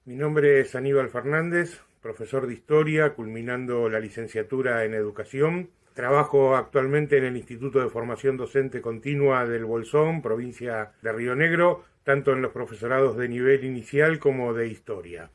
Mi nombre es Aníbal Fernández, profesor de Historia, culminando la licenciatura en Educación. Trabajo actualmente en el Instituto de Formación Docente Continua del Bolsón, provincia de Río Negro, tanto en los profesorados de nivel inicial como de Historia.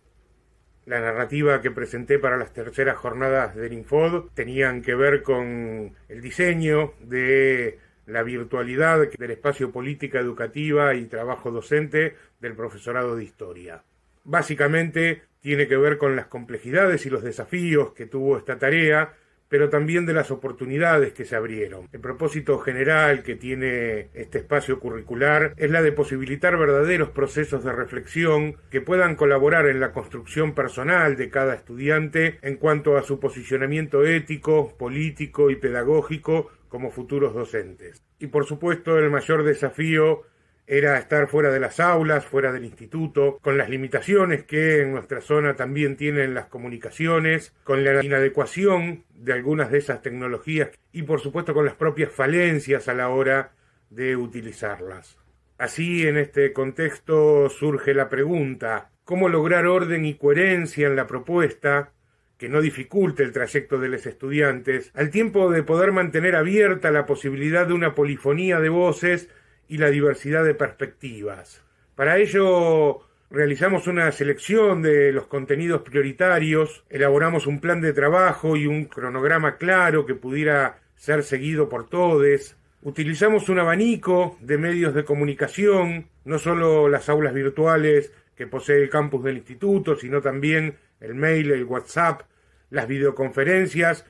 La narrativa que presenté para las terceras jornadas del Infod tenían que ver con el diseño de la virtualidad del espacio política educativa y trabajo docente del profesorado de Historia. Básicamente tiene que ver con las complejidades y los desafíos que tuvo esta tarea, pero también de las oportunidades que se abrieron. El propósito general que tiene este espacio curricular es la de posibilitar verdaderos procesos de reflexión que puedan colaborar en la construcción personal de cada estudiante en cuanto a su posicionamiento ético, político y pedagógico como futuros docentes. Y por supuesto el mayor desafío era estar fuera de las aulas, fuera del instituto, con las limitaciones que en nuestra zona también tienen las comunicaciones, con la inadecuación de algunas de esas tecnologías y por supuesto con las propias falencias a la hora de utilizarlas. Así, en este contexto surge la pregunta: ¿cómo lograr orden y coherencia en la propuesta que no dificulte el trayecto de los estudiantes, al tiempo de poder mantener abierta la posibilidad de una polifonía de voces y la diversidad de perspectivas? Para ello realizamos una selección de los contenidos prioritarios, elaboramos un plan de trabajo y un cronograma claro que pudiera ser seguido por todos. Utilizamos un abanico de medios de comunicación, no solo las aulas virtuales que posee el campus del instituto, sino también el mail, el WhatsApp, las videoconferencias.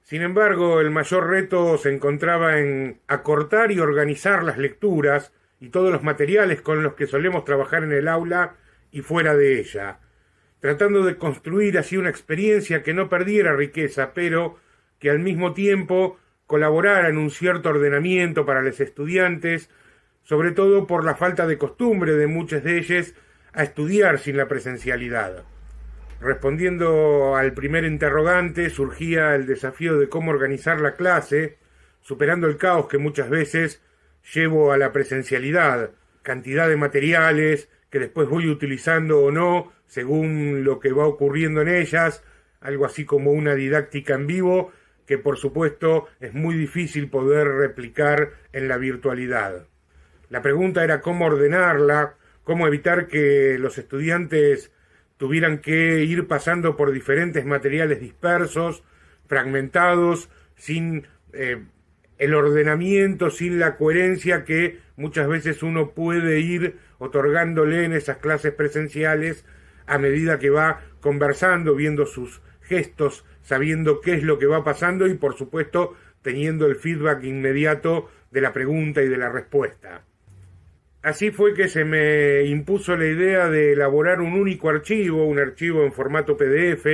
Sin embargo, el mayor reto se encontraba en acortar y organizar las lecturas y todos los materiales con los que solemos trabajar en el aula y fuera de ella, tratando de construir así una experiencia que no perdiera riqueza, pero que al mismo tiempo colaborara en un cierto ordenamiento para los estudiantes, sobre todo por la falta de costumbre de muchos de ellos a estudiar sin la presencialidad. Respondiendo al primer interrogante, surgía el desafío de cómo organizar la clase, superando el caos que muchas veces llevo a la presencialidad, cantidad de materiales que después voy utilizando o no, según lo que va ocurriendo en ellas, algo así como una didáctica en vivo, que por supuesto es muy difícil poder replicar en la virtualidad. La pregunta era cómo ordenarla, cómo evitar que los estudiantes tuvieran que ir pasando por diferentes materiales dispersos, fragmentados, sin el ordenamiento, sin la coherencia que muchas veces uno puede ir otorgándole en esas clases presenciales a medida que va conversando, viendo sus gestos, sabiendo qué es lo que va pasando y por supuesto teniendo el feedback inmediato de la pregunta y de la respuesta. Así fue que se me impuso la idea de elaborar un único archivo, un archivo en formato PDF,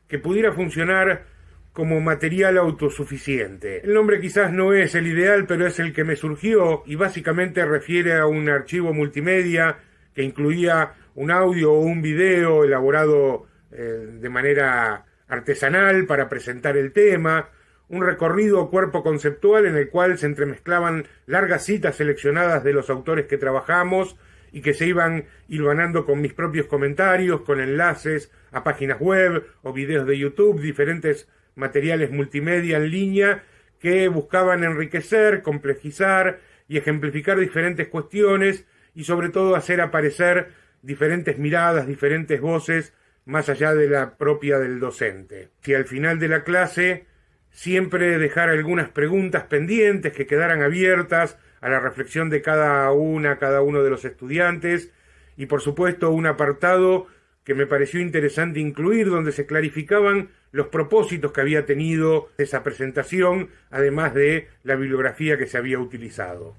que pudiera funcionar como material autosuficiente. El nombre quizás no es el ideal, pero es el que me surgió y básicamente refiere a un archivo multimedia que incluía un audio o un video elaborado de manera artesanal para presentar el tema, un recorrido o cuerpo conceptual en el cual se entremezclaban largas citas seleccionadas de los autores que trabajamos y que se iban hilvanando con mis propios comentarios, con enlaces a páginas web o videos de YouTube, diferentes materiales multimedia en línea que buscaban enriquecer, complejizar y ejemplificar diferentes cuestiones y sobre todo hacer aparecer diferentes miradas, diferentes voces más allá de la propia del docente. Si al final de la clase siempre dejar algunas preguntas pendientes que quedaran abiertas a la reflexión de cada uno de los estudiantes y por supuesto un apartado que me pareció interesante incluir donde se clarificaban los propósitos que había tenido esa presentación, además de la bibliografía que se había utilizado.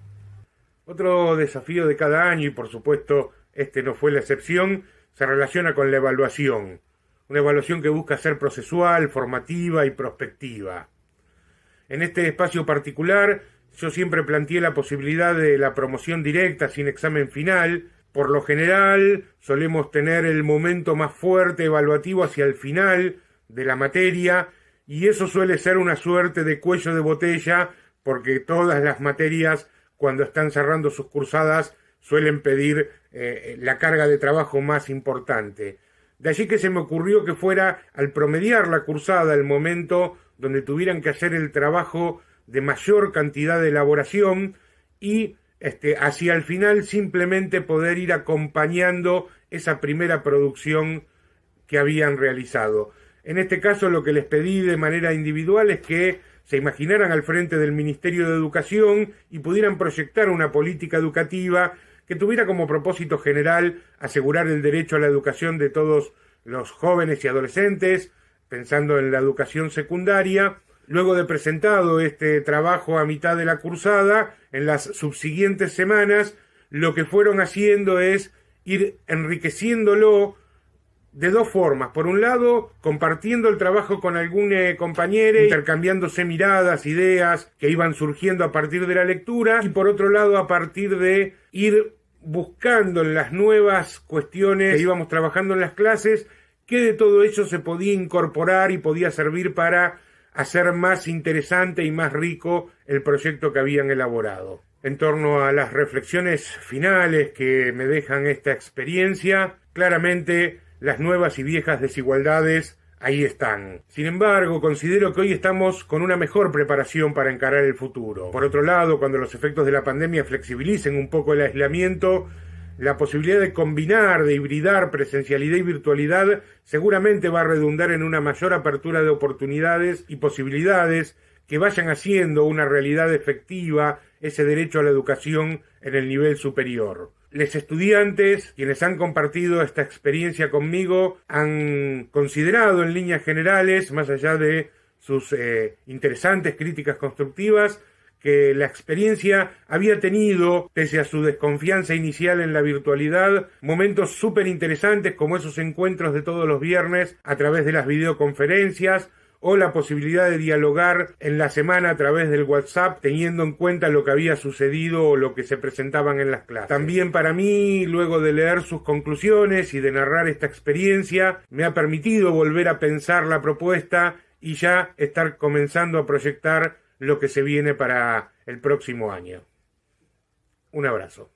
Otro desafío de cada año, y por supuesto este no fue la excepción, se relaciona con la evaluación. Una evaluación que busca ser procesual, formativa y prospectiva. En este espacio particular, yo siempre planteé la posibilidad de la promoción directa sin examen final. Por lo general, solemos tener el momento más fuerte evaluativo hacia el final de la materia, y eso suele ser una suerte de cuello de botella, porque todas las materias, cuando están cerrando sus cursadas, suelen pedir la carga de trabajo más importante. De allí que se me ocurrió que fuera, al promediar la cursada, el momento donde tuvieran que hacer el trabajo de mayor cantidad de elaboración y hacia el final simplemente poder ir acompañando esa primera producción que habían realizado. En este caso lo que les pedí de manera individual es que se imaginaran al frente del Ministerio de Educación y pudieran proyectar una política educativa que tuviera como propósito general asegurar el derecho a la educación de todos los jóvenes y adolescentes, pensando en la educación secundaria. Luego de presentado este trabajo a mitad de la cursada, en las subsiguientes semanas, lo que fueron haciendo es ir enriqueciéndolo de dos formas. Por un lado, compartiendo el trabajo con algún compañero, intercambiándose miradas, ideas que iban surgiendo a partir de la lectura, y por otro lado, a partir de ir buscando en las nuevas cuestiones que íbamos trabajando en las clases, que de todo ello se podía incorporar y podía servir para hacer más interesante y más rico el proyecto que habían elaborado. En torno a las reflexiones finales que me dejan esta experiencia, claramente las nuevas y viejas desigualdades ahí están. Sin embargo, considero que hoy estamos con una mejor preparación para encarar el futuro. Por otro lado, cuando los efectos de la pandemia flexibilicen un poco el aislamiento, la posibilidad de combinar, de hibridar presencialidad y virtualidad seguramente va a redundar en una mayor apertura de oportunidades y posibilidades que vayan haciendo una realidad efectiva ese derecho a la educación en el nivel superior. Los estudiantes, quienes han compartido esta experiencia conmigo, han considerado en líneas generales, más allá de sus interesantes críticas constructivas, que la experiencia había tenido, pese a su desconfianza inicial en la virtualidad, momentos súper interesantes como esos encuentros de todos los viernes a través de las videoconferencias, o la posibilidad de dialogar en la semana a través del WhatsApp, teniendo en cuenta lo que había sucedido o lo que se presentaban en las clases. También para mí, luego de leer sus conclusiones y de narrar esta experiencia, me ha permitido volver a pensar la propuesta y ya estar comenzando a proyectar lo que se viene para el próximo año. Un abrazo.